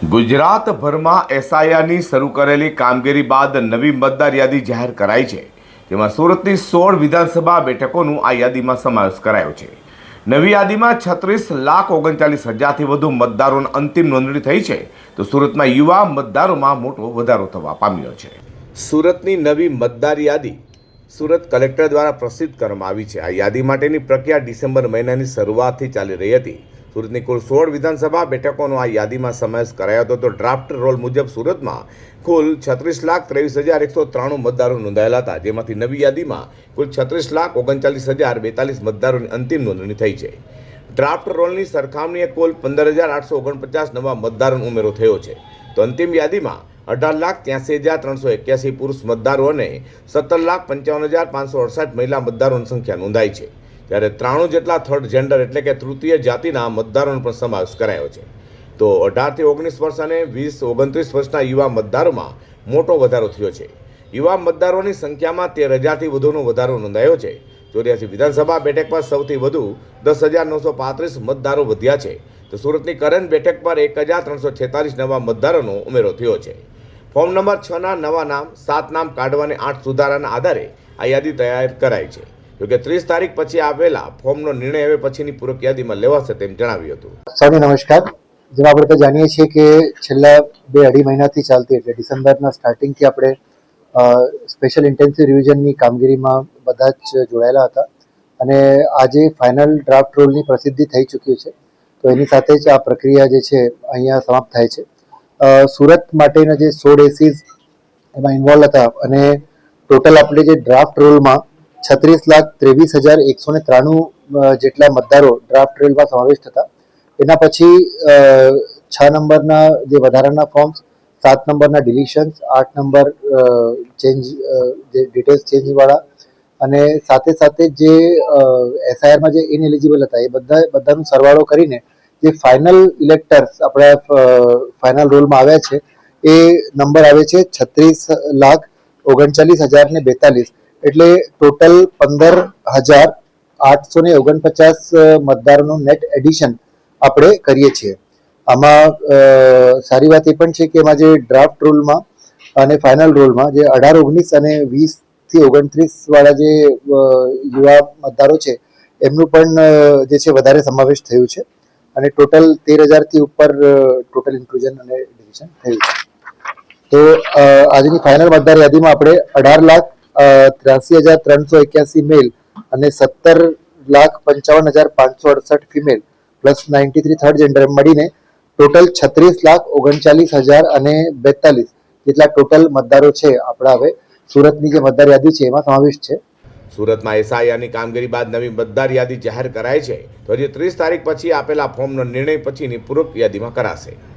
ગુજરાતભરમાં એસઆઈઆરની શરૂ કરેલી કામગીરી બાદ નવી મતદાર યાદી જાહેર કરાઈ છે. તેમાં સુરતની 16 વિધાનસભા બેઠકોનું આ યાદીમાં સમાવેશ કરાયો છે. નવી યાદીમાં 36,39,000થી વધુ મતદારોની અંતિમ નોંધણી થઈ છે, તો સુરતમાં યુવા મતદારોમાં મોટો વધારો થવા પામ્યો છે. સુરતની નવી મતદાર યાદી સુરત કલેક્ટર દ્વારા પ્રસિદ્ધ કરવામાં આવી છે. આ યાદી માટેની પ્રક્રિયા ડિસેમ્બર મહિનાની શરૂઆતથી ચાલી રહી હતી. સુરતની કુલ 16 વિધાનસભા બેઠકોનો આ યાદીમાં સમાવેશ કરાયો હતો. તો ડ્રાફ્ટ રોલ મુજબ સુરતમાં કુલ 36,23,193 મતદારો નોંધાયેલા હતા, જેમાંથી નવી યાદીમાં કુલ 36,39,042 મતદારોની અંતિમ નોંધણી થઈ છે. ડ્રાફ્ટ રોલની સરખામણીએ કુલ 15,849 નવા મતદારોનો ઉમેરો થયો છે. તો અંતિમ યાદીમાં 18,83,381 પુરુષ મતદારો અને 17,55,568 મહિલા મતદારોની સંખ્યા નોંધાઈ છે. ત્યારે 93 જેટલા થર્ડ જેન્ડર એટલે કે તૃતીય જાતિના મતદારોનો પણ સમાવેશ કરાયો છે. તો 18 થી 19 વર્ષ અને 20-29 વર્ષના યુવા મતદારોમાં મોટો વધારો થયો છે. યુવા મતદારોની સંખ્યામાં 13,000થી વધુનો વધારો નોંધાયો છે. 84 વિધાનસભા બેઠક પર સૌથી વધુ 10,935 મતદારો વધ્યા છે. તો સુરતની કરંજ બેઠક પર 1,346 નવા મતદારોનો ઉમેરો થયો છે. ફોર્મ નંબર 6ના નવા નામ, 7 નામ કાઢવાને 8 સુધારાના આધારે આ યાદી તૈયાર કરાઈ છે. જોકે 30 તારીખ પછી આવેલા ફોર્મનો નિર્ણય હવે પછીની પૂરક યાદીમાં લેવાશે તેમ જણાવ્યું હતું. સૌને નમસ્કાર. જેમ આપણે તો જાણીએ છીએ કે છેલ્લા 2-2.5 મહિનાથી ચાલતી એટલે ડિસેમ્બરના સ્ટાર્ટિંગથી આપણે સ્પેશિયલ ઇન્ટેન્સિવ રિવિઝનની કામગીરીમાં બધા જ જોડાયેલા હતા અને આજે ફાઇનલ ડ્રાફ્ટ રોલની પ્રસિદ્ધિ થઈ ચૂક્યું છે. તો એની સાથે જ આ પ્રક્રિયા જે છે અહીંયા સમાપ્ત થાય છે. સુરત માટેના જે 16 એસીસ એમાં ઇન્વોલ્વ હતા અને ટોટલ આપણે જે ડ્રાફ્ટ રોલમાં 36,23,193 જેટલા મતદારો ડ્રાફ્ટ રોલમાં સમાવિષ્ટ હતા. એના પછી 6 નંબરના જે વધારાના ફોર્મ્સ, 7 નંબરના ડિલિશન્સ, 8 નંબર ચેન્જ જે ડિટેલ્સ ચેન્જવાળા અને સાથે સાથે જે એસઆઈઆરમાં જે ઇનએલિજિબલ હતા એ બધાનો સરવાળો કરીને જે ફાઇનલ ઇલેક્ટર્સ આપણા ફાઇનલ રોલમાં આવ્યા છે એ નંબર આવે છે 36,39,042. એટલે ટોટલ 15,849 મતદારોનું નેટ એડિશન આપણે કરીએ છીએ. આમાં સારી વાત એ પણ છે કે એમાં જે ડ્રાફ્ટ રોલમાં અને ફાઇનલ રોલમાં જે 18, 19 અને 20થી 29 વાળા જે યુવા મતદારો છે એમનું પણ જે છે વધારે સમાવેશ થયું છે અને ટોટલ 13,000થી ઉપર ટોટલ ઇન્ક્લુઝન અને ડિવિઝન થયું છે. તો આજની ફાઇનલ મતદાર યાદીમાં આપણે 18,83,381 મેલ અને 17,55,568 ફિમેલ પ્લસ 93 થર્ડ જેન્ડર મળીને ટોટલ 36,39,042 જેટલા ટોટલ મતદારો છે આપણા હવે સુરતની જે મતદાર યાદી છે એમાં સમાવિષ્ટ છે. સુરતમાં એસઆઈઆરની કામગીરી બાદ નવી મતદાર યાદી જાહેર કરાઈ છે. તો હજી 30 તારીખ પછી આપેલા ફોર્મનો નિર્ણય પછીની પૂરક યાદીમાં કરાશે.